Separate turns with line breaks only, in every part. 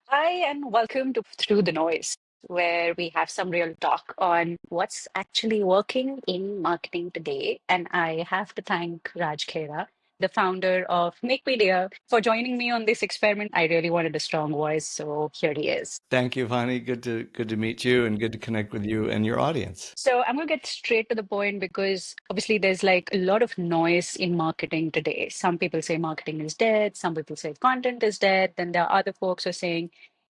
Hi, and welcome to Through the Noise, where we have some real talk on what's actually working in marketing today. And I have to thank Raj Khera, the founder of Make Media, for joining me on this experiment. I really wanted a strong voice, so here he is.
Thank you, Vani. Good to meet you and good to connect with you and your audience.
So I'm going to get straight to the point because obviously there's like a lot of noise in marketing today. Some people say marketing is dead, some people say content is dead, then there are other folks who are saying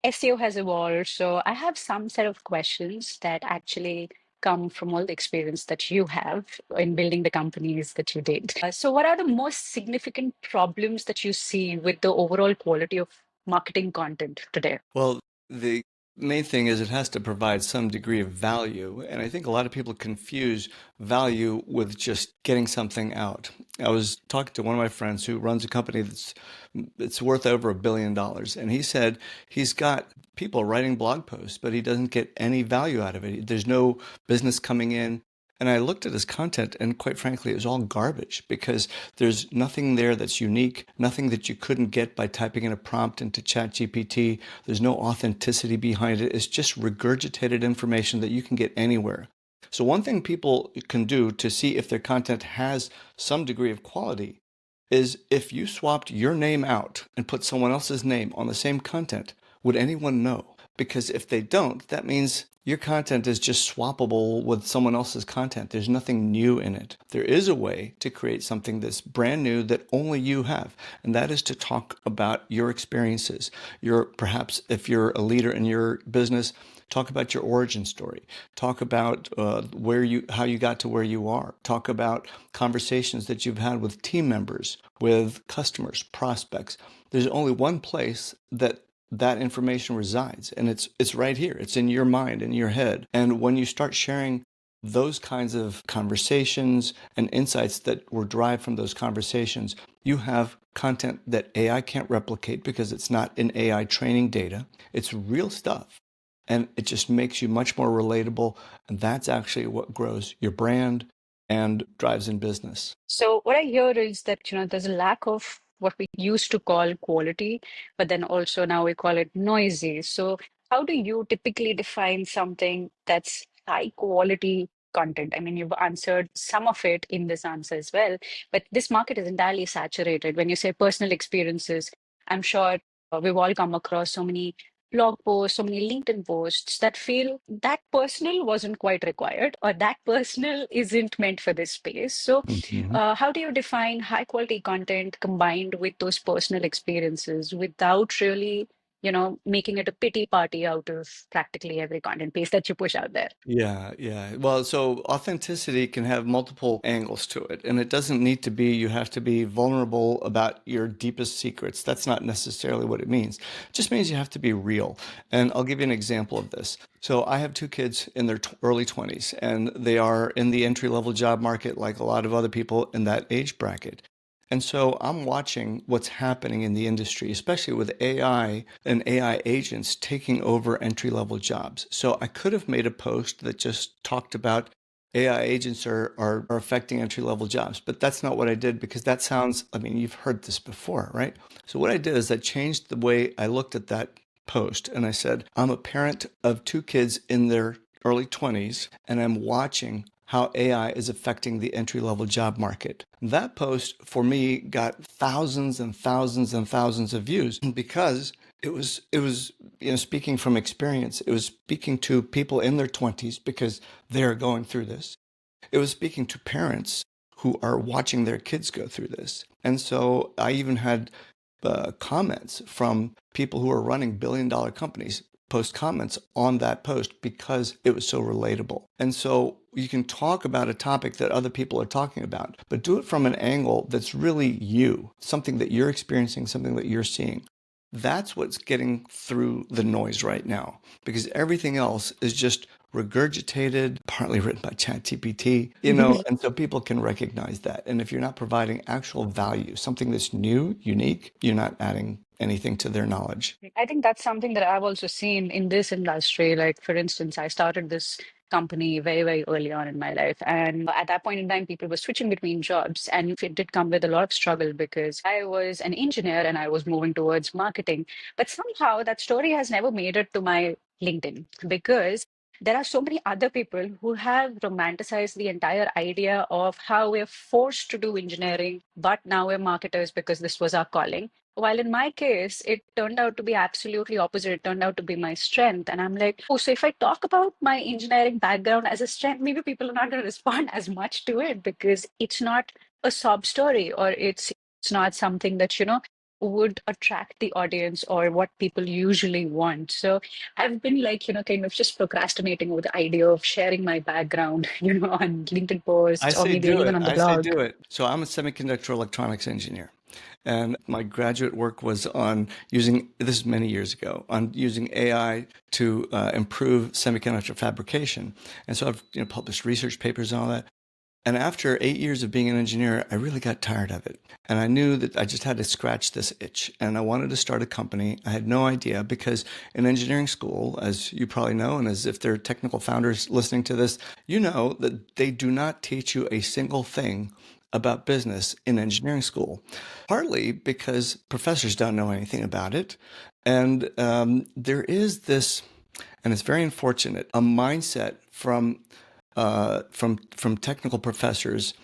SEO has evolved. So I have some set of questions that actually come from all the experience that you have in building the companies that you did. So what are the most significant problems that you see with the overall quality of marketing content today?
Well, the main thing is it has to provide some degree of value. And I think a lot of people confuse value with just getting something out. I was talking to one of my friends who runs a company that's it's worth over $1 billion. And he said he's got people writing blog posts, but he doesn't get any value out of it. There's no business coming in. And I looked at his content, and quite frankly, it was all garbage because there's nothing there that's unique, nothing that you couldn't get by typing in a prompt into ChatGPT. There's no authenticity behind it. It's just regurgitated information that you can get anywhere. So, one thing people can do to see if their content has some degree of quality is if you swapped your name out and put someone else's name on the same content, would anyone know? Because if they don't, that means your content is just swappable with someone else's content. There's nothing new in it. There is a way to create something that's brand new that only you have, and that is to talk about your experiences. Perhaps if you're a leader in your business, talk about your origin story. Talk about how you got to where you are. Talk about conversations that you've had with team members, with customers, prospects. There's only one place that information resides, and it's right here. It's in your mind, in your head. And when you start sharing those kinds of conversations and insights that were derived from those conversations, you have content that AI can't replicate because it's not in AI training data. It's real stuff. And it just makes you much more relatable. And that's actually what grows your brand and drives in business.
So what I hear is that, there's a lack of what we used to call quality, but then also now we call it noisy. So how do you typically define something that's high quality content? I mean, you've answered some of it in this answer as well, but this market is entirely saturated. When you say personal experiences, I'm sure we've all come across so many blog posts, so many LinkedIn posts that feel that personal wasn't quite required or that personal isn't meant for this space. So,
Mhm.
how do you define high quality content combined with those personal experiences without really, making it a pity party out of practically every content piece that you push out there?
Yeah, yeah. Well, so authenticity can have multiple angles to it, and it doesn't need to be you have to be vulnerable about your deepest secrets. That's not necessarily what it means. It just means you have to be real. And I'll give you an example of this. So I have two kids in their early 20s, and they are in the entry-level job market like a lot of other people in that age bracket. And so I'm watching what's happening in the industry, especially with AI and AI agents taking over entry level jobs. So I could have made a post that just talked about AI agents are affecting entry level jobs, but that's not what I did because that sounds, I mean, you've heard this before, right? So what I did is I changed the way I looked at that post and I said, I'm a parent of two kids in their early 20s, and I'm watching how AI is affecting the entry level job market. That post for me got thousands and thousands and thousands of views because it was speaking from experience. It was speaking to people in their 20s because they're going through this. It was speaking to parents who are watching their kids go through this. And so I even had comments from people who are running billion-dollar companies post comments on that post because it was so relatable. And so you can talk about a topic that other people are talking about, but do it from an angle that's really you, something that you're experiencing, something that you're seeing. That's what's getting through the noise right now because everything else is just regurgitated, partly written by ChatGPT, and so people can recognize that. And if you're not providing actual value, something that's new, unique, you're not adding anything to their knowledge.
I think that's something that I've also seen in this industry. Like, for instance, I started this company very, very early on in my life. And at that point in time, people were switching between jobs. And it did come with a lot of struggle because I was an engineer and I was moving towards marketing. But somehow that story has never made it to my LinkedIn because there are so many other people who have romanticized the entire idea of how we're forced to do engineering, but now we're marketers because this was our calling. While in my case, it turned out to be absolutely opposite. It turned out to be my strength. And I'm like, oh, so if I talk about my engineering background as a strength, maybe people are not going to respond as much to it because it's not a sob story or it's not something that, would attract the audience or what people usually want. So I've been like, kind of just procrastinating over the idea of sharing my background, on LinkedIn
I
posts or
say
maybe
do
even
it.
on the
I say
blog.
do it. So I'm a semiconductor electronics engineer. And my graduate work was on using, this is many years ago, on using AI to improve semiconductor fabrication. And so I've published research papers and all that. And after 8 years of being an engineer, I really got tired of it. And I knew that I just had to scratch this itch. And I wanted to start a company. I had no idea because in engineering school, as you probably know, and as if there are technical founders listening to this, you know that they do not teach you a single thing about business in engineering school, partly because professors don't know anything about it. And there is this, and it's very unfortunate, a mindset from technical professors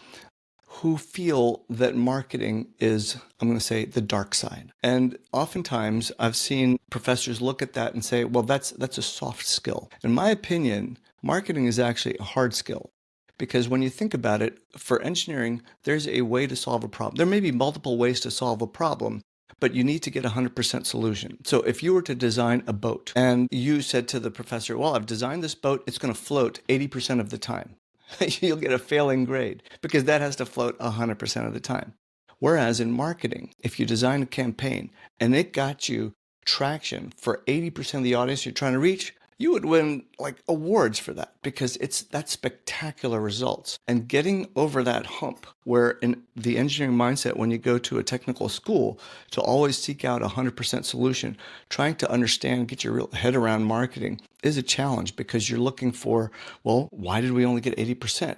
who feel that marketing is, I'm going to say, the dark side. And oftentimes I've seen professors look at that and say, well, that's a soft skill. In my opinion, marketing is actually a hard skill. Because when you think about it, for engineering, there's a way to solve a problem. There may be multiple ways to solve a problem, but you need to get a 100% solution. So if you were to design a boat and you said to the professor, well, I've designed this boat, it's going to float 80% of the time. You'll get a failing grade because that has to float 100% of the time. Whereas in marketing, if you design a campaign and it got you traction for 80% of the audience you're trying to reach, you would win like awards for that because it's that spectacular results. And getting over that hump where in the engineering mindset, when you go to a technical school to always seek out a 100% solution, trying to understand, get your real head around marketing is a challenge because you're looking for, well, why did we only get 80%?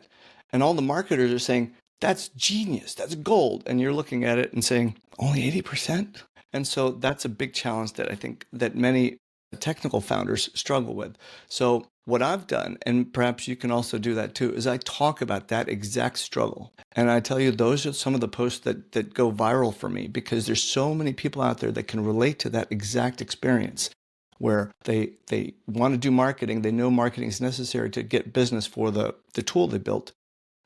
And all the marketers are saying, that's genius, that's gold. And you're looking at it and saying, only 80%? And so that's a big challenge that I think that many technical founders struggle with. So what I've done, and perhaps you can also do that too, is I talk about that exact struggle. And I tell you, those are some of the posts that go viral for me because there's so many people out there that can relate to that exact experience where they want to do marketing. They know marketing is necessary to get business for the tool they built,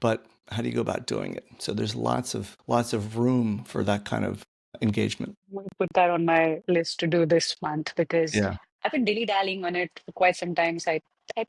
but how do you go about doing it? So there's lots of room for that kind of engagement.
I'm going to put that on my list to do this month because
Yeah.
I've been dilly-dallying on it for quite some time. So I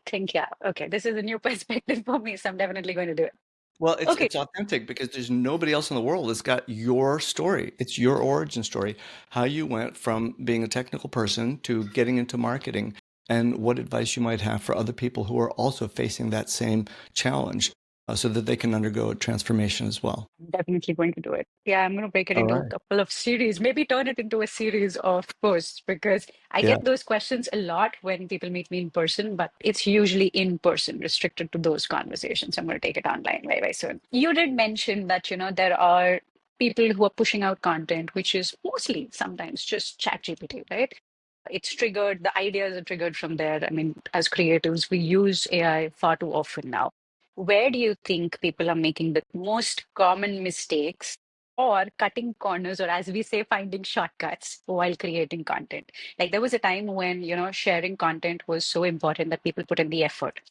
think, yeah, okay, this is a new perspective for me. So I'm definitely going to do it.
Well, it's
Okay.
it's authentic because there's nobody else in the world that's got your story. It's your origin story, how you went from being a technical person to getting into marketing, and what advice you might have for other people who are also facing that same challenge, so that they can undergo a transformation as well.
I'm definitely going to do it. Yeah, I'm going to break it
All
into a
right.
couple of series, maybe turn it into a series of posts because I
Yeah.
get those questions a lot when people meet me in person, but it's usually in person, restricted to those conversations. I'm going to take it online very, very soon. You did mention that, there are people who are pushing out content, which is mostly sometimes just ChatGPT, right? It's triggered, the ideas are triggered from there. I mean, as creatives, we use AI far too often now. Where do you think people are making the most common mistakes or cutting corners, or as we say, finding shortcuts while creating content? Like there was a time when, sharing content was so important that people put in the effort.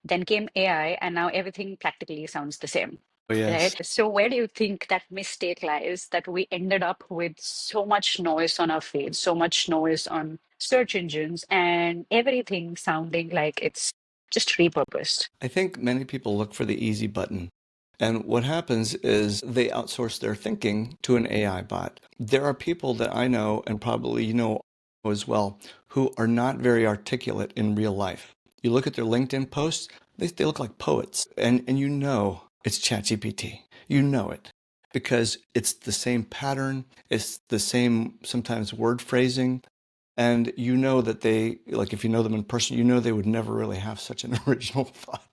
Then came AI, and now everything practically sounds the same.
Oh, yes.
Right. So, where do you think that mistake lies that we ended up with so much noise on our feed, so much noise on search engines, and everything sounding like it's just repurposed?
I think many people look for the easy button. And what happens is they outsource their thinking to an AI bot. There are people that I know, and probably you know as well, who are not very articulate in real life. You look at their LinkedIn posts, they look like poets. And you know it's ChatGPT. You know it because it's the same pattern, it's the same sometimes word phrasing. And you know that they, like if you know them in person, you know they would never really have such an original thought.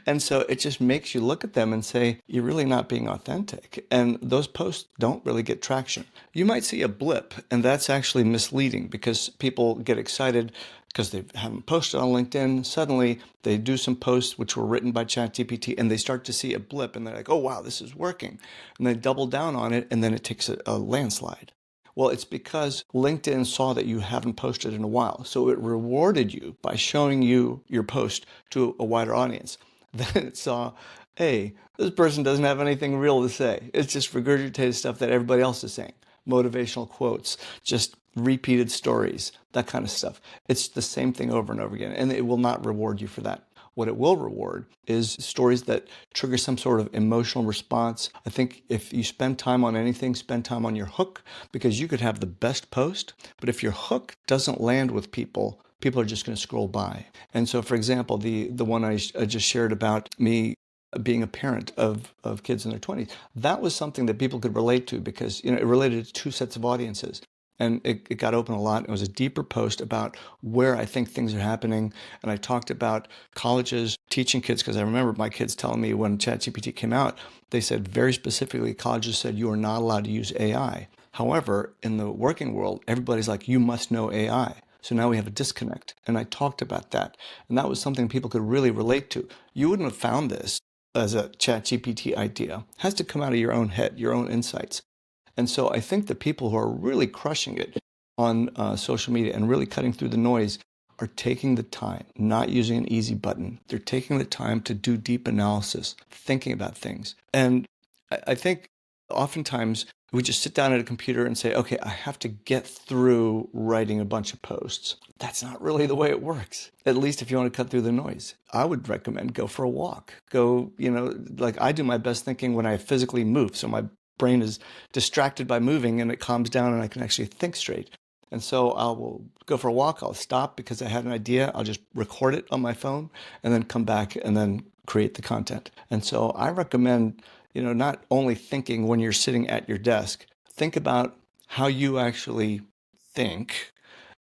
And so it just makes you look at them and say, you're really not being authentic. And those posts don't really get traction. You might see a blip, and that's actually misleading because people get excited because they haven't posted on LinkedIn. Suddenly they do some posts which were written by ChatGPT and they start to see a blip and they're like, oh, wow, this is working. And they double down on it and then it takes a landslide. Well, it's because LinkedIn saw that you haven't posted in a while. So it rewarded you by showing you your post to a wider audience. Then it saw, hey, this person doesn't have anything real to say. It's just regurgitated stuff that everybody else is saying. Motivational quotes, just repeated stories, that kind of stuff. It's the same thing over and over again, and it will not reward you for that. What it will reward is stories that trigger some sort of emotional response. I think if you spend time on anything, spend time on your hook, because you could have the best post, but if your hook doesn't land with people, people are just going to scroll by. And so, for example, the one I just shared about me being a parent of kids in their 20s, that was something that people could relate to because it related to two sets of audiences. And it got open a lot. It was a deeper post about where I think things are happening. And I talked about colleges teaching kids, because I remember my kids telling me when ChatGPT came out, they said very specifically, colleges said you are not allowed to use AI. However, in the working world, everybody's like, you must know AI. So now we have a disconnect. And I talked about that. And that was something people could really relate to. You wouldn't have found this as a ChatGPT idea. It has to come out of your own head, your own insights. And so I think the people who are really crushing it on social media and really cutting through the noise are taking the time, not using an easy button. They're taking the time to do deep analysis, thinking about things. And I think oftentimes we just sit down at a computer and say, okay, I have to get through writing a bunch of posts. That's not really the way it works. At least if you want to cut through the noise, I would recommend go for a walk. Go, like I do my best thinking when I physically move. So my brain is distracted by moving and it calms down and I can actually think straight. And so I will go for a walk. I'll stop because I had an idea. I'll just record it on my phone and then come back and then create the content. And so I recommend, not only thinking when you're sitting at your desk, think about how you actually think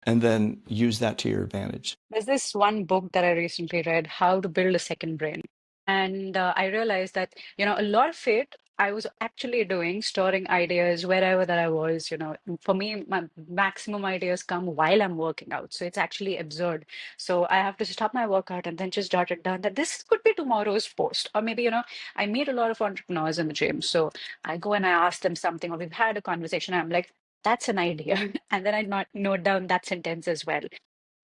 and then use that to your advantage.
There's this one book that I recently read, How to Build a Second Brain. And I realized that, a lot of it I was actually doing, storing ideas wherever that I was. For me, my maximum ideas come while I'm working out. So it's actually absurd. So I have to stop my workout and then just jot it down that this could be tomorrow's post. Or maybe, I meet a lot of entrepreneurs in the gym. So I go and I ask them something, or we've had a conversation. I'm like, that's an idea. And then I not note down that sentence as well.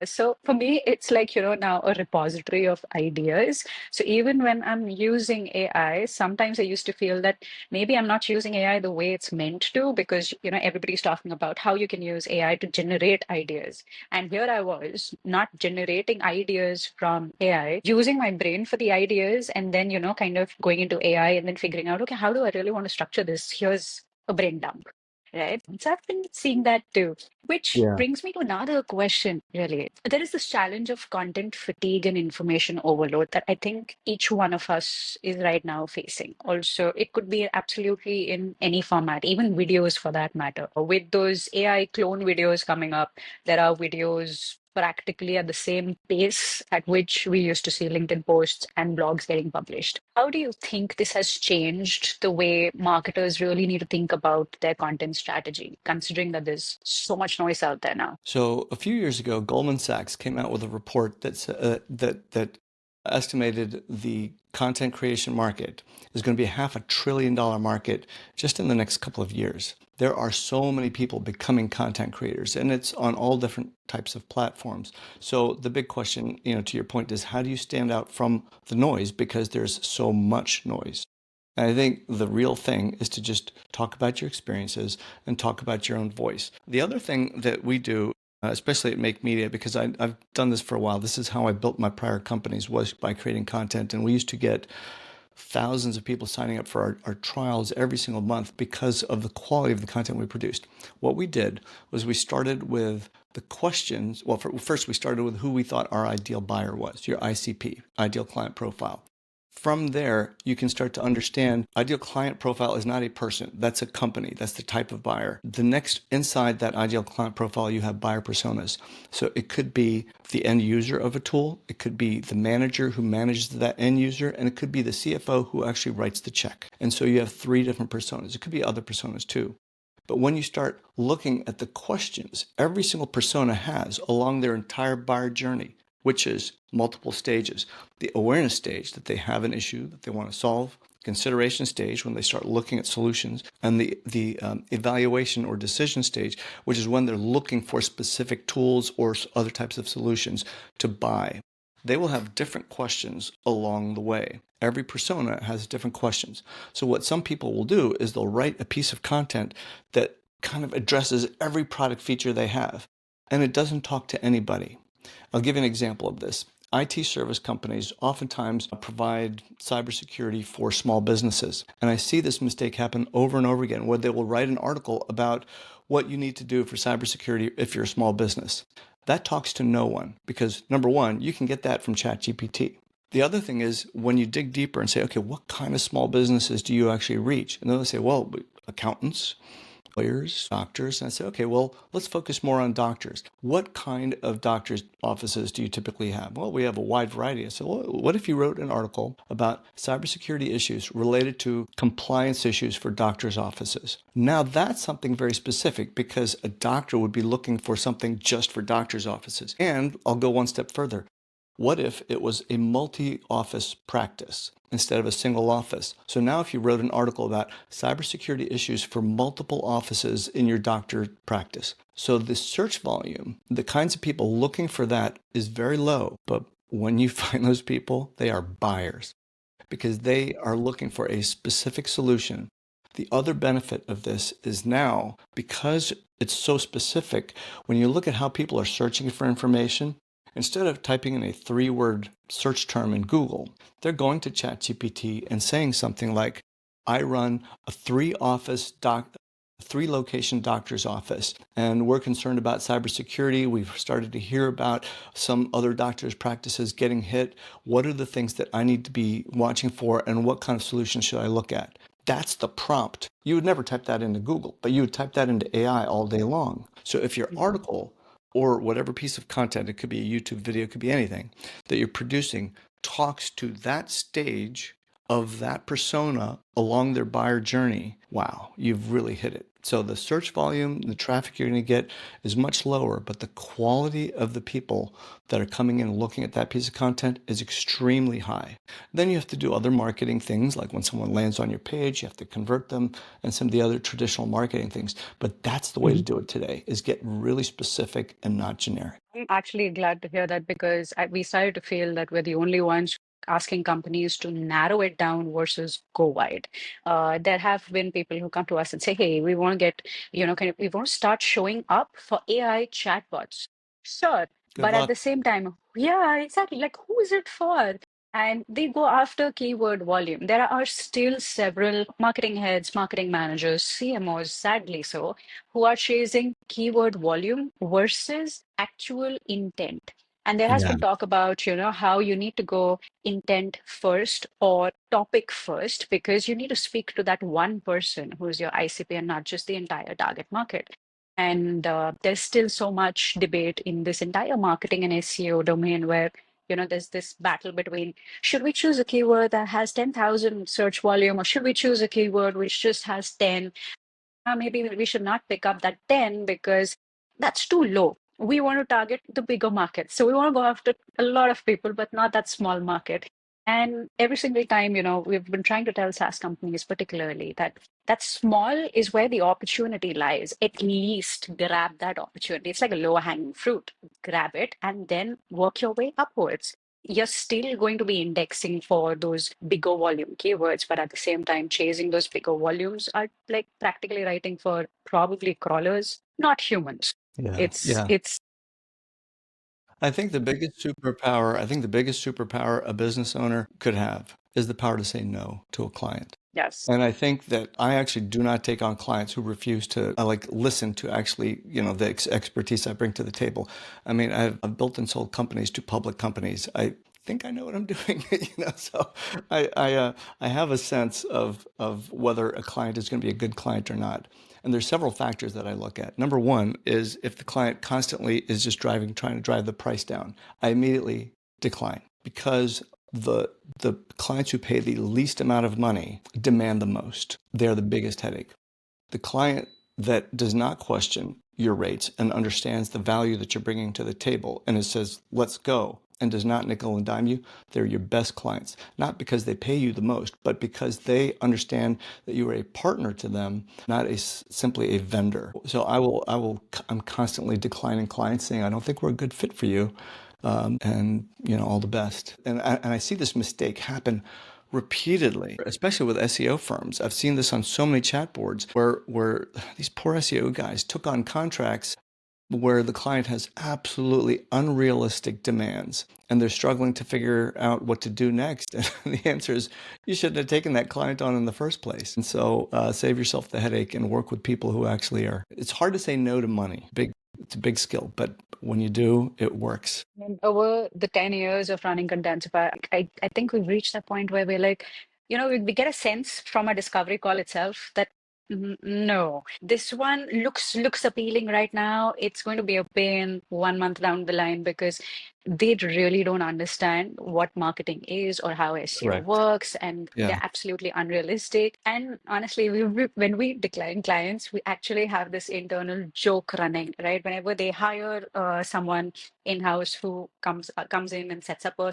So for me, it's like, now a repository of ideas. So even when I'm using AI, sometimes I used to feel that maybe I'm not using AI the way it's meant to, because, everybody's talking about how you can use AI to generate ideas. And here I was not generating ideas from AI, using my brain for the ideas, and then, kind of going into AI and then figuring out, okay, how do I really want to structure this? Here's a brain dump. Right. So I've been seeing that too. Which
Yeah.
brings me to another question, really. There is this challenge of content fatigue and information overload that I think each one of us is right now facing. Also, it could be absolutely in any format, even videos for that matter. With those AI clone videos coming up, there are videos practically at the same pace at which we used to see LinkedIn posts and blogs getting published. How do you think this has changed the way marketers really need to think about their content strategy, considering that there's so much noise out there now?
So a few years ago, Goldman Sachs came out with a report that estimated the content creation market is going to be a $500 billion market just in the next couple of years. There are so many people becoming content creators, and it's on all different types of platforms. So the big question, to your point, is how do you stand out from the noise because there's so much noise? And I think the real thing is to just talk about your experiences and talk about your own voice. The other thing that we do, especially at Make Media, because I've done this for a while, this is how I built my prior companies, was by creating content. And we used to get thousands of people signing up for our trials every single month because of the quality of the content we produced. What we did was we started with the questions. Well, first we started with who we thought our ideal buyer was, your ICP, ideal client profile. From there, you can start to understand ideal client profile is not a person. That's a company. That's the type of buyer. The next inside that ideal client profile, you have buyer personas. So it could be the end user of a tool. It could be the manager who manages that end user. And it could be the CFO who actually writes the check. And so you have three different personas. It could be other personas too. But when you start looking at the questions every single persona has along their entire buyer journey, which is multiple stages, the awareness stage that they have an issue that they want to solve, consideration stage when they start looking at solutions, and the evaluation or decision stage, which is when they're looking for specific tools or other types of solutions to buy. They will have different questions along the way. Every persona has different questions. So what some people will do is they'll write a piece of content that kind of addresses every product feature they have, and it doesn't talk to anybody. I'll give you an example of this. IT service companies oftentimes provide cybersecurity for small businesses. And I see this mistake happen over and over again, where they will write an article about what you need to do for cybersecurity if you're a small business. That talks to no one because, number one, you can get that from ChatGPT. The other thing is when you dig deeper and say, okay, what kind of small businesses do you actually reach? And they'll say, well, accountants, lawyers, doctors. And I say, okay, well, let's focus more on doctors. What kind of doctors' offices do you typically have? Well, we have a wide variety. I said, well, what if you wrote an article about cybersecurity issues related to compliance issues for doctors' offices? Now that's something very specific because a doctor would be looking for something just for doctors' offices. And I'll go one step further. What if it was a multi-office practice instead of a single office? So now if you wrote an article about cybersecurity issues for multiple offices in your doctor practice, so the search volume, the kinds of people looking for that is very low. But when you find those people, they are buyers because they are looking for a specific solution. The other benefit of this is now, because it's so specific, when you look at how people are searching for information, instead of typing in a 3-word search term in Google, they're going to ChatGPT and saying something like, I run a 3-location doctor's office, and we're concerned about cybersecurity. We've started to hear about some other doctors' practices getting hit. What are the things that I need to be watching for, and what kind of solutions should I look at? That's the prompt. You would never type that into Google, but you would type that into AI all day long. So if your article or whatever piece of content, it could be a YouTube video, it could be anything that you're producing, talks to that stage of that persona along their buyer journey, wow, you've really hit it. So the search volume, the traffic you're going to get is much lower, but the quality of the people that are coming in and looking at that piece of content is extremely high. Then you have to do other marketing things, like when someone lands on your page, you have to convert them and some of the other traditional marketing things. But that's the way to do it today, is get really specific and not generic.
I'm actually glad to hear that because we started to feel that we're the only ones asking companies to narrow it down versus go wide. There have been people who come to us and say, "Hey, we want to get, we want to start showing up for AI chatbots." Sure,
Good
but at
luck.
the same time, yeah, exactly. Like, who is it for? And they go after keyword volume. There are still several marketing heads, marketing managers, CMOs, sadly so, who are chasing keyword volume versus actual intent. And there has
Yeah.
been talk about, how you need to go intent first or topic first because you need to speak to that one person who's your ICP and not just the entire target market. And there's still so much debate in this entire marketing and SEO domain where there's this battle between should we choose a keyword that has 10,000 search volume or should we choose a keyword which just has 10? Maybe we should not pick up that 10 because that's too low. We want to target the bigger market. So we want to go after a lot of people, but not that small market. And every single time, we've been trying to tell SaaS companies particularly that small is where the opportunity lies. At least grab that opportunity. It's like a low hanging fruit. Grab it and then work your way upwards. You're still going to be indexing for those bigger volume keywords, but at the same time, chasing those bigger volumes are like practically writing for probably crawlers, not humans.
Yeah.
It's
Yeah.
it's
I think the biggest superpower a business owner could have is the power to say no to a client.
yes.
And I think that I actually do not take on clients who refuse to listen to actually, the expertise I bring to the table. I mean, I've built and sold companies to public companies. think I know what I'm doing. So I have a sense of whether a client is going to be a good client or not. And there's several factors that I look at. Number one is if the client constantly is just trying to drive the price down, I immediately decline because the the clients who pay the least amount of money demand the most. They're the biggest headache. The client that does not question your rates and understands the value that you're bringing to the table and it says, let's go, and does not nickel and dime you, they're your best clients. Not because they pay you the most, but because they understand that you are a partner to them, not simply a vendor. So I'm constantly declining clients saying, I don't think we're a good fit for you. And all the best. And I see this mistake happen repeatedly, especially with SEO firms. I've seen this on so many chat boards where these poor SEO guys took on contracts where the client has absolutely unrealistic demands and they're struggling to figure out what to do next. And the answer is you shouldn't have taken that client on in the first place. And so save yourself the headache and work with people who actually are. It's hard to say no to money. It's a big skill, but when you do, it works.
And over the 10 years of running Contensify, I think we've reached that point where we're like, we get a sense from a discovery call itself that no, this one looks appealing right now. It's going to be a pain 1 month down the line because they really don't understand what marketing is or how SEO
Correct.
works, and
Yeah.
they're absolutely unrealistic. And honestly, when we decline clients, we actually have this internal joke running, right? Whenever they hire someone in-house who comes in and sets up a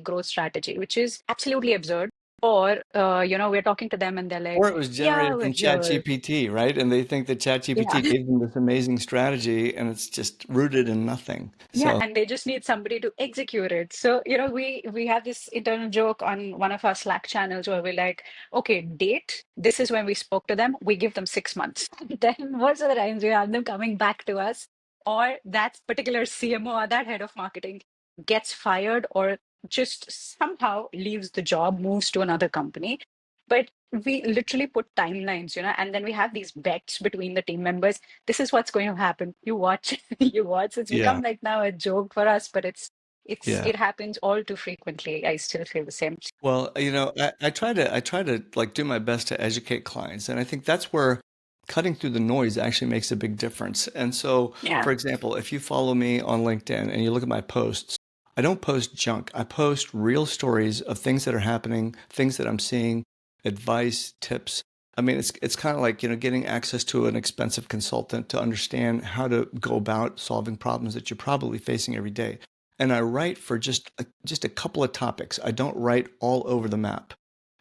growth strategy, which is absolutely absurd. Or we're talking to them and they're like,
Or it was
yeah,
generated
we're
from
here.
ChatGPT, right? And they think that
Yeah.
ChatGPT gave them this amazing strategy and it's just rooted in nothing.
Yeah,
So,
and they just need somebody to execute it. So, we have this internal joke on one of our Slack channels where we're like, okay, date, this is when we spoke to them. We give them 6 months. Then most of the times we have them coming back to us, or that particular CMO or that head of marketing gets fired or just somehow leaves the job, moves to another company. But we literally put timelines, and then we have these bets between the team members. This is what's going to happen. You watch, you watch. It's
yeah,
become like now a joke for us, but
yeah.
it happens all too frequently. I still feel the same.
Well, I try to like do my best to educate clients, and I think that's where cutting through the noise actually makes a big difference. And so,
Yeah.
for example, if you follow me on LinkedIn and you look at my posts, I don't post junk. I post real stories of things that are happening, things that I'm seeing, advice, tips. I mean, it's kind of like, getting access to an expensive consultant to understand how to go about solving problems that you're probably facing every day. And I write for just a couple of topics. I don't write all over the map.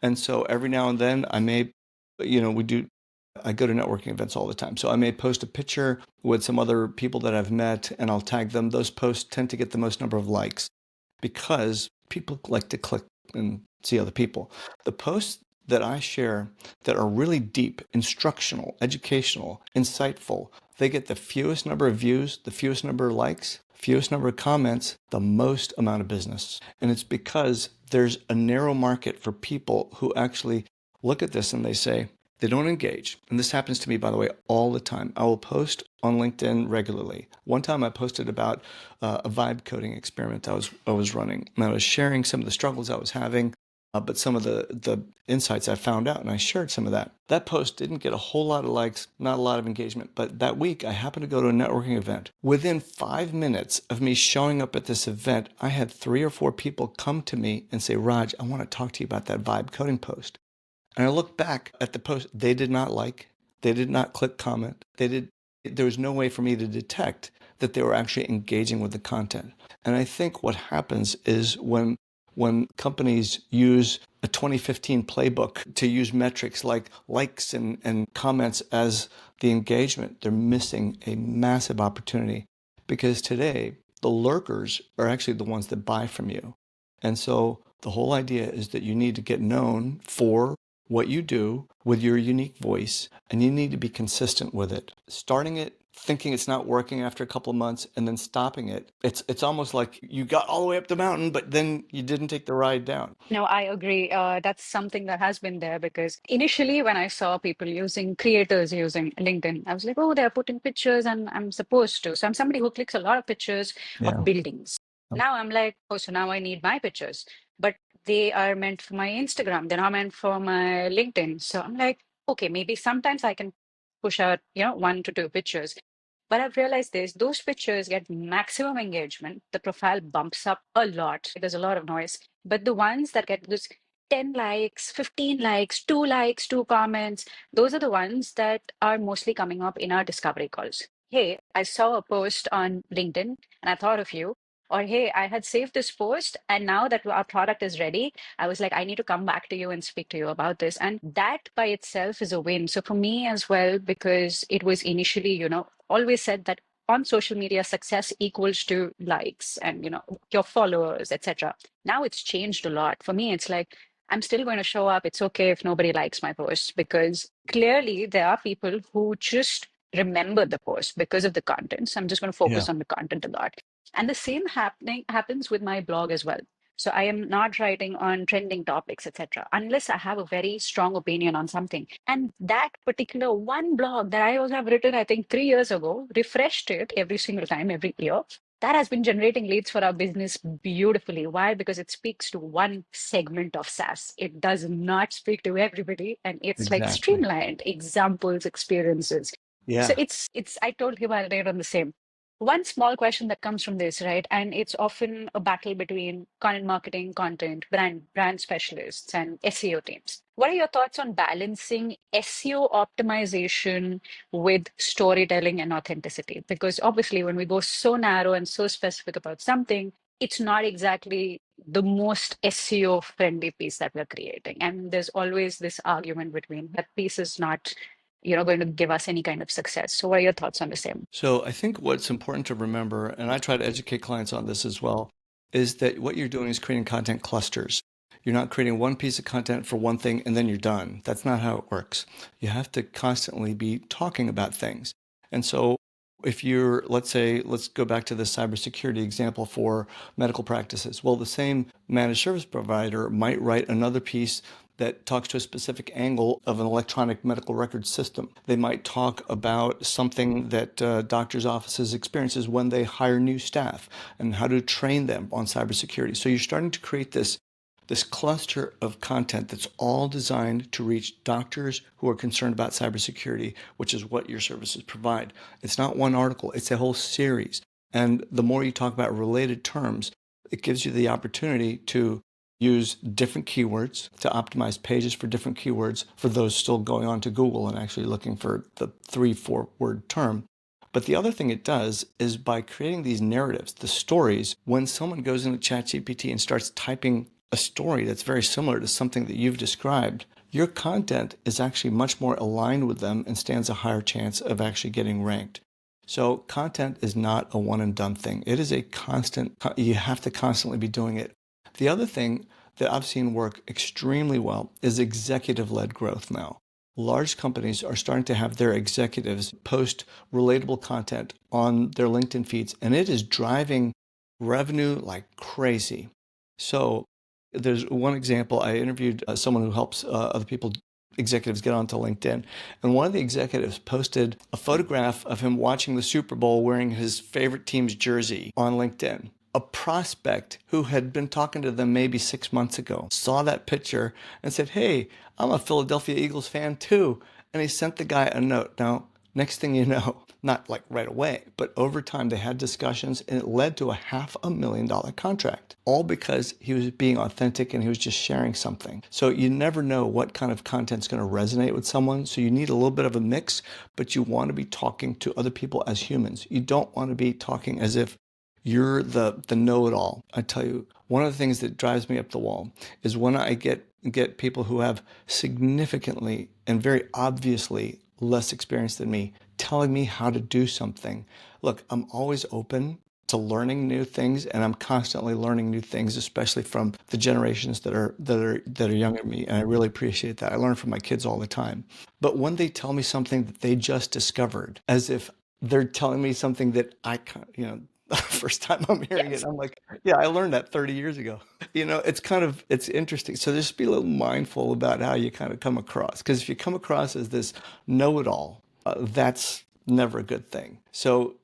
And so every now and then I may, we do, I go to networking events all the time. So I may post a picture with some other people that I've met and I'll tag them. Those posts tend to get the most number of likes because people like to click and see other people. The posts that I share that are really deep, instructional, educational, insightful, they get the fewest number of views, the fewest number of likes, fewest number of comments, the most amount of business. And it's because there's a narrow market for people who actually look at this and they say, they don't engage. And this happens to me, by the way, all the time. I will post on LinkedIn regularly. One time I posted about a vibe coding experiment I was running. And I was sharing some of the struggles I was having, but some of the insights I found out, and I shared some of that. That post didn't get a whole lot of likes, not a lot of engagement. But that week, I happened to go to a networking event. Within 5 minutes of me showing up at this event, I had 3 or 4 people come to me and say, Raj, I want to talk to you about that vibe coding post. And I look back at the post, they did not like, they did not click comment. There was no way for me to detect that they were actually engaging with the content. And I think what happens is when companies use a 2015 playbook to use metrics like likes and comments as the engagement, they're missing a massive opportunity because today the lurkers are actually the ones that buy from you. And so the whole idea is that you need to get known for what you do with your unique voice, and you need to be consistent with it. Starting it, thinking it's not working after a couple of months, and then stopping it. It's almost like you got all the way up the mountain, but then you didn't take the ride down.
No, I agree. That's something that has been there because initially, when I saw people creators using LinkedIn, I was like, oh, they're putting pictures and I'm supposed to. So I'm somebody who clicks a lot of pictures of
Yeah.
buildings. Now I'm like, oh, so now I need my pictures, but they are meant for my Instagram. They're not meant for my LinkedIn. So I'm like, okay, maybe sometimes I can push out, 1 to 2 pictures. But I've realized this, those pictures get maximum engagement. The profile bumps up a lot. There's a lot of noise. But the ones that get those 10 likes, 15 likes, 2 comments, those are the ones that are mostly coming up in our discovery calls. Hey, I saw a post on LinkedIn and I thought of you. Or, hey, I had saved this post and now that our product is ready, I was like, I need to come back to you and speak to you about this. And that by itself is a win. So for me as well, because it was initially, always said that on social media, success equals to likes and, your followers, etc. Now it's changed a lot. For me, it's like, I'm still going to show up. It's okay if nobody likes my post because clearly there are people who just remember the post because of the content. So I'm just going to
Yeah.
focus on the content a lot. And the same happens with my blog as well. So I am not writing on trending topics, etc., unless I have a very strong opinion on something. And that particular one blog that I also have written, I think 3 years ago, refreshed it every single time, every year. That has been generating leads for our business beautifully. Why? Because it speaks to one segment of SaaS. It does not speak to everybody, and it's like
Exactly.
streamlined examples, experiences. So
Yeah.
it's. I told him I'll write on the same. One small question that comes from this, right? And it's often a battle between content marketing, content, brand specialists, and SEO teams. What are your thoughts on balancing SEO optimization with storytelling and authenticity? Because obviously, when we go so narrow and so specific about something, it's not exactly the most SEO friendly piece that we're creating. And there's always this argument between that piece is not, going to give us any kind of success. So what are your thoughts on the same?
So I think what's important to remember, and I try to educate clients on this as well, is that what you're doing is creating content clusters. You're not creating one piece of content for one thing and then you're done. That's not how it works. You have to constantly be talking about things. And so if you're, let's say, let's go back to the cybersecurity example for medical practices. Well, the same managed service provider might write another piece that talks to a specific angle of an electronic medical record system. They might talk about something that doctors' offices experiences when they hire new staff and how to train them on cybersecurity. So you're starting to create this cluster of content that's all designed to reach doctors who are concerned about cybersecurity, which is what your services provide. It's not one article, it's a whole series. And the more you talk about related terms, it gives you the opportunity to use different keywords to optimize pages for different keywords for those still going on to Google and actually looking for the 3-4 word term. But the other thing it does is by creating these narratives, the stories, when someone goes into ChatGPT and starts typing a story that's very similar to something that you've described, your content is actually much more aligned with them and stands a higher chance of actually getting ranked. So content is not a one and done thing. It is a constant, you have to constantly be doing it. The other thing that I've seen work extremely well is executive-led growth now. Large companies are starting to have their executives post relatable content on their LinkedIn feeds, and it is driving revenue like crazy. So there's one example. I interviewed someone who helps other people, executives, get onto LinkedIn. And one of the executives posted a photograph of him watching the Super Bowl wearing his favorite team's jersey on LinkedIn. A prospect who had been talking to them maybe 6 months ago saw that picture and said, "Hey, I'm a Philadelphia Eagles fan too." And he sent the guy a note. Now, next thing you know, not like right away, but over time they had discussions and it led to a $500,000 contract, all because he was being authentic and he was just sharing something. So you never know what kind of content's going to resonate with someone. So you need a little bit of a mix, but you want to be talking to other people as humans. You don't want to be talking as if you're the know-it-all. I tell you, one of the things that drives me up the wall is when I get people who have significantly and very obviously less experience than me telling me how to do something. Look, I'm always open to learning new things, and I'm constantly learning new things, especially from the generations that are younger than me, and I really appreciate that. I learn from my kids all the time. But when they tell me something that they just discovered, as if they're telling me something that I can't, first time I'm hearing it,
Yes.
I'm like, yeah, I learned that 30 years ago. It's interesting. So just be a little mindful about how you kind of come across. Because if you come across as this know-it-all, that's never a good thing. So,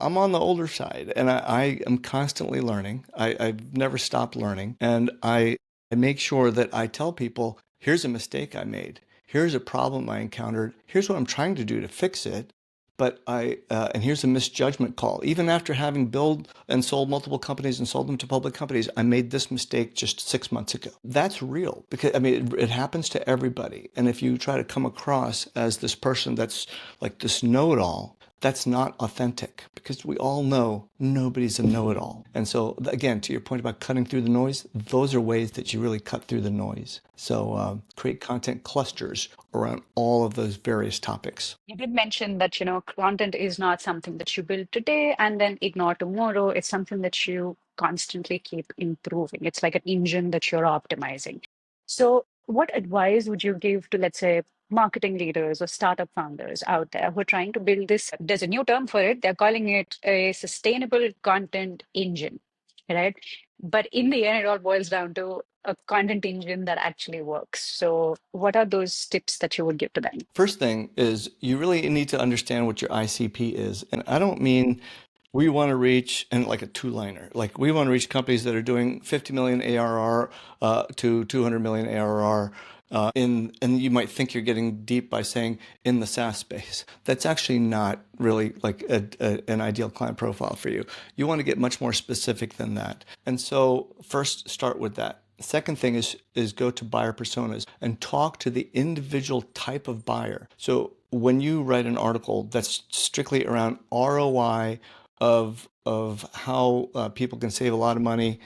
I'm on the older side, and I am constantly learning. I've never stopped learning, and I make sure that I tell people, here's a mistake I made. Here's a problem I encountered. Here's what I'm trying to do to fix it. But and here's a misjudgment call. Even after having built and sold multiple companies and sold them to public companies, I made this mistake just 6 months ago. That's real because I mean, it happens to everybody. And if you try to come across as this person that's like this know-it-all, that's not authentic because we all know nobody's a know-it-all. And so again, to your point about cutting through the noise, those are ways that you really cut through the noise. So create content clusters around all of those various topics.
You did mention that, content is not something that you build today and then ignore tomorrow. It's something that you constantly keep improving. It's like an engine that you're optimizing. So, what advice would you give to, let's say, marketing leaders or startup founders out there who are trying to build this? There's a new term for it. They're calling it a sustainable content engine, right? But in the end, it all boils down to a content engine that actually works. So, what are those tips that you would give to them?
First thing is you really need to understand what your ICP is. And I don't mean we want to reach and like a two-liner. Like we want to reach companies that are doing 50 million ARR to 200 million ARR. And you might think you're getting deep by saying in the SaaS space. That's actually not really like an ideal client profile for you. You want to get much more specific than that. And so first start with that. Second thing is go to buyer personas and talk to the individual type of buyer. So when you write an article that's strictly around ROI of how people can save a lot of money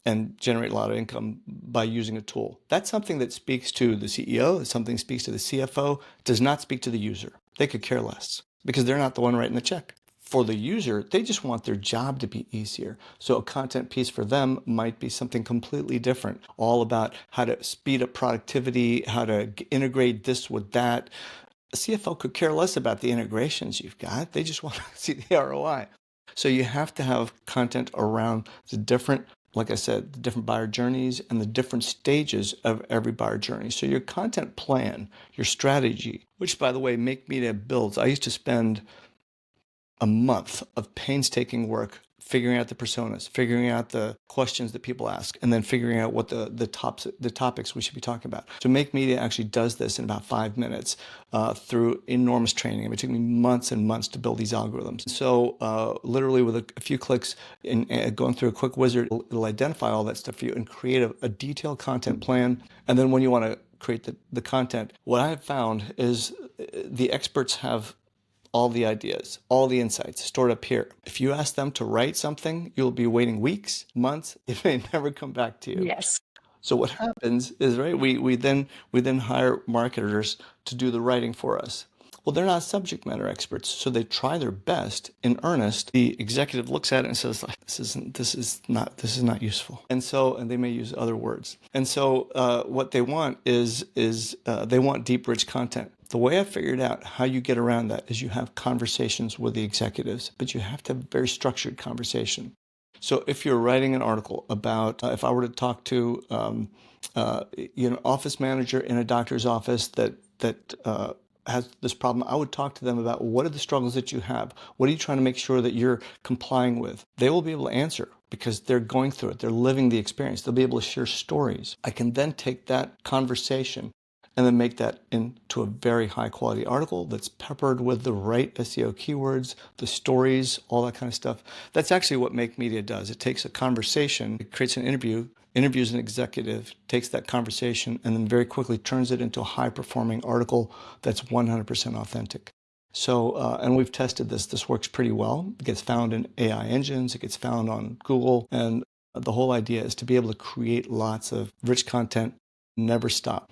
and generate a lot of income by using a tool, that's something that speaks to the CEO, something speaks to the CFO, does not speak to the user. They could care less because they're not the one writing the check. For the user, they just want their job to be easier. So a content piece for them might be something completely different, all about how to speed up productivity, how to integrate this with that. A CFO could care less about the integrations you've got. They just want to see the ROI. So you have to have content around the different, like I said, the different buyer journeys and the different stages of every buyer journey. So your content plan, your strategy, which by the way, Make Media builds. I used to spend a month of painstaking work figuring out the personas, figuring out the questions that people ask, and then figuring out what the topics we should be talking about. So Make Media actually does this in about 5 minutes through enormous training. It took me months and months to build these algorithms. So literally with a few clicks and going through a quick wizard, it'll identify all that stuff for you and create a detailed content plan. And then when you want to create the content, what I have found is the experts have all the ideas, all the insights stored up here. If you ask them to write something, you'll be waiting weeks, months. It may never come back to you.
Yes.
So what happens is, right, we then hire marketers to do the writing for us. Well, they're not subject matter experts, so they try their best in earnest. The executive looks at it and says, this is not useful. And they may use other words. And so what they want is they want deep, rich content. The way I figured out how you get around that is you have conversations with the executives, but you have to have a very structured conversation. So if you're writing an article about, if I were to talk to, office manager in a doctor's office that has this problem, I would talk to them about what are the struggles that you have? What are you trying to make sure that you're complying with? They will be able to answer because they're going through it. They're living the experience. They'll be able to share stories. I can then take that conversation and then make that into a very high quality article that's peppered with the right SEO keywords, the stories, all that kind of stuff. That's actually what Make Media does. It takes a conversation, it creates an interview, interviews an executive, takes that conversation, and then very quickly turns it into a high performing article that's 100% authentic. So, and we've tested this. This works pretty well. It gets found in AI engines. It gets found on Google. And the whole idea is to be able to create lots of rich content, never stop.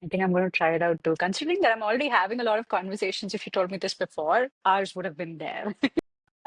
I think I'm going to try it out too. Considering that I'm already having a lot of conversations, if you told me this before, ours would have been there.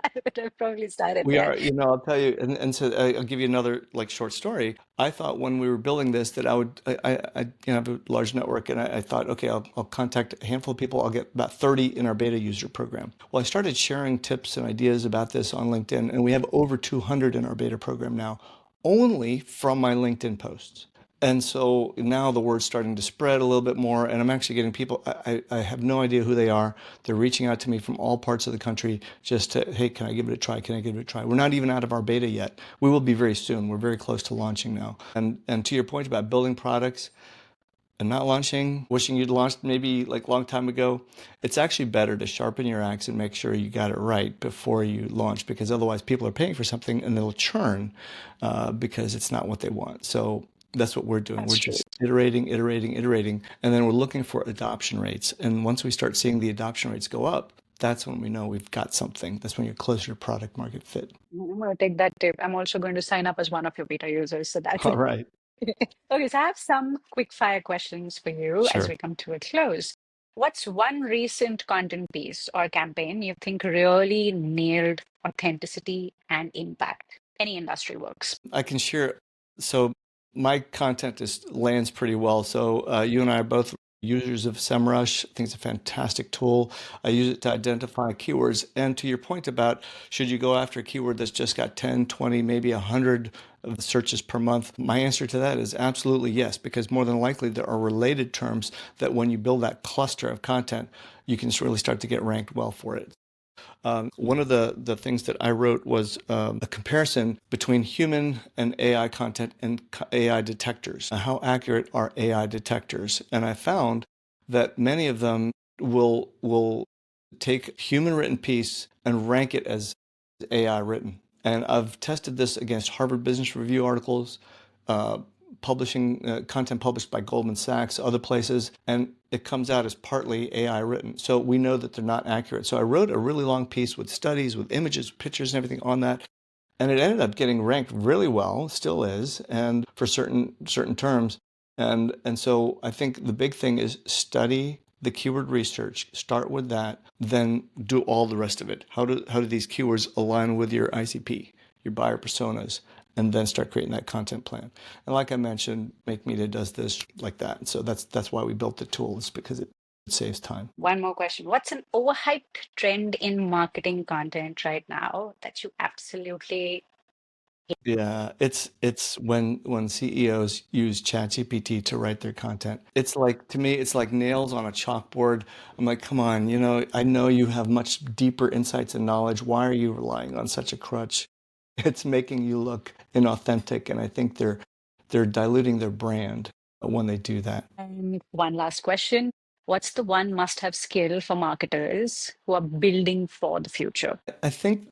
I would have probably started
We
there.
are, I'll tell you, and so I'll give you another like short story. I thought when we were building this that I have a large network, and I thought, okay, I'll contact a handful of people. I'll get about 30 in our beta user program. Well, I started sharing tips and ideas about this on LinkedIn, and we have over 200 in our beta program now, only from my LinkedIn posts. And so now the word's starting to spread a little bit more, and I'm actually getting people, I have no idea who they are. They're reaching out to me from all parts of the country just to, hey, can I give it a try? Can I give it a try? We're not even out of our beta yet. We will be very soon. We're very close to launching now. And to your point about building products and not launching, wishing you'd launched maybe like a long time ago, it's actually better to sharpen your axe and make sure you got it right before you launch, because otherwise people are paying for something and they'll churn because it's not what they want. So that's what we're doing.
That's
We're
true.
just iterating, iterating, iterating, and then we're looking for adoption rates. And once we start seeing the adoption rates go up, that's when we know we've got something. That's when you're closer to product market fit.
I'm going to take that tip. I'm also going to sign up as one of your beta users. So that's
All right.
okay. So I have some quick fire questions for you as
Sure.
we come to a close. What's one recent content piece or campaign you think really nailed authenticity and impact? Any industry works.
I can share. So my content is lands pretty well. So you and I are both users of SEMrush. I think it's a fantastic tool. I use it to identify keywords. And to your point about should you go after a keyword that's just got 10, 20, maybe 100 of the searches per month, my answer to that is absolutely yes, because more than likely there are related terms that when you build that cluster of content, you can really start to get ranked well for it. One of the things that I wrote was a comparison between human and AI content and AI detectors. How accurate are AI detectors? And I found that many of them will take human written piece and rank it as AI written. And I've tested this against Harvard Business Review articles, uh, publishing content published by Goldman Sachs, other places, and it comes out as partly AI written. So we know that they're not accurate. So I wrote a really long piece with studies, with images, pictures, and everything on that. And it ended up getting ranked really well, still is, and for certain terms. And so I think the big thing is study the keyword research, start with that, then do all the rest of it. How do these keywords align with your ICP, your buyer personas, and then start creating that content plan. And like I mentioned, Make Media does this like that. So that's why we built the tool, is because it saves time.
One more question. What's an overhyped trend in marketing content right now that you absolutely
Yeah, it's when CEOs use ChatGPT to write their content. It's like, to me, it's like nails on a chalkboard. I'm like, come on, I know you have much deeper insights and knowledge. Why are you relying on such a crutch? It's making you look inauthentic, and I think they're diluting their brand when they do that.
And one last question. What's the one must-have skill for marketers who are building for the future?
I think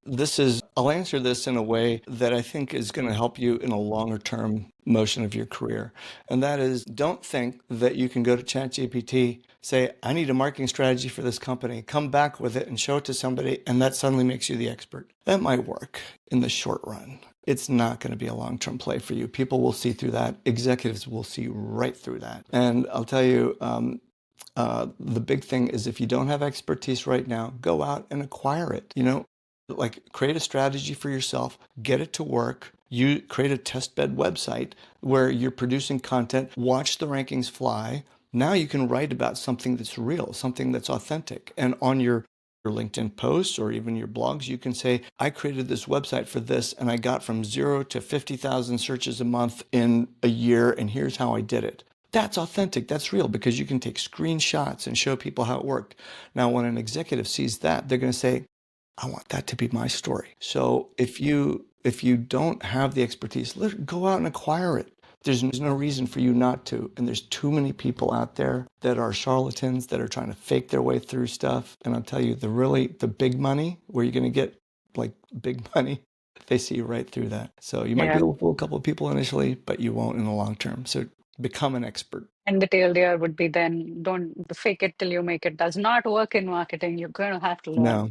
I'll answer this in a way that I think is going to help you in a longer term motion of your career. And that is, don't think that you can go to ChatGPT, say, I need a marketing strategy for this company, come back with it and show it to somebody, and that suddenly makes you the expert. That might work in the short run. It's not going to be a long term play for you. People will see through that. Executives will see right through that. And I'll tell you, the big thing is, if you don't have expertise right now, go out and acquire it. Like, create a strategy for yourself, get it to work. You create a test bed website where you're producing content, watch the rankings fly. Now you can write about something that's real, something that's authentic. And on your LinkedIn posts or even your blogs, you can say, I created this website for this and I got from 0 to 50,000 searches a month in a year, and here's how I did it. That's authentic. That's real, because you can take screenshots and show people how it worked. Now, when an executive sees that, they're going to say, I want that to be my story. So if you don't have the expertise, go out and acquire it. There's no reason for you not to. And there's too many people out there that are charlatans, that are trying to fake their way through stuff. And I'll tell you, the big money, where you're going to get like big money, they see right through that. So you might be
Yeah.
able to fool a couple of people initially, but you won't in the long term. So become an expert.
And the tail there would be, then don't fake it till you make it does not work in marketing. You're going to have to learn.
No,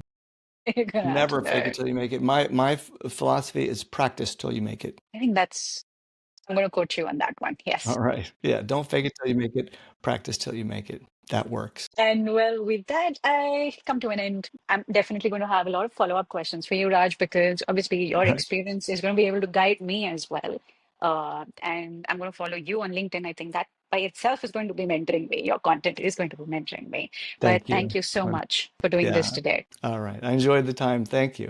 You're going to have to
never fake it
learn.
till you make it. My philosophy is practice till you make it.
I think I'm going to quote you on that one.
All
Yes.
right. Yeah. Don't fake it till you make it. Practice till you make it. That works.
And well, with that, I come to an end. I'm definitely going to have a lot of follow-up questions for you, Raj, because obviously your
All right.
experience is going to be able to guide me as well. And I'm going to follow you on LinkedIn. I think that by itself is going to be mentoring me. Your content is going to be mentoring me. But
Thank
thank
you.
you so
All right.
much for doing
Yeah.
this today.
All right. I enjoyed the time. Thank you.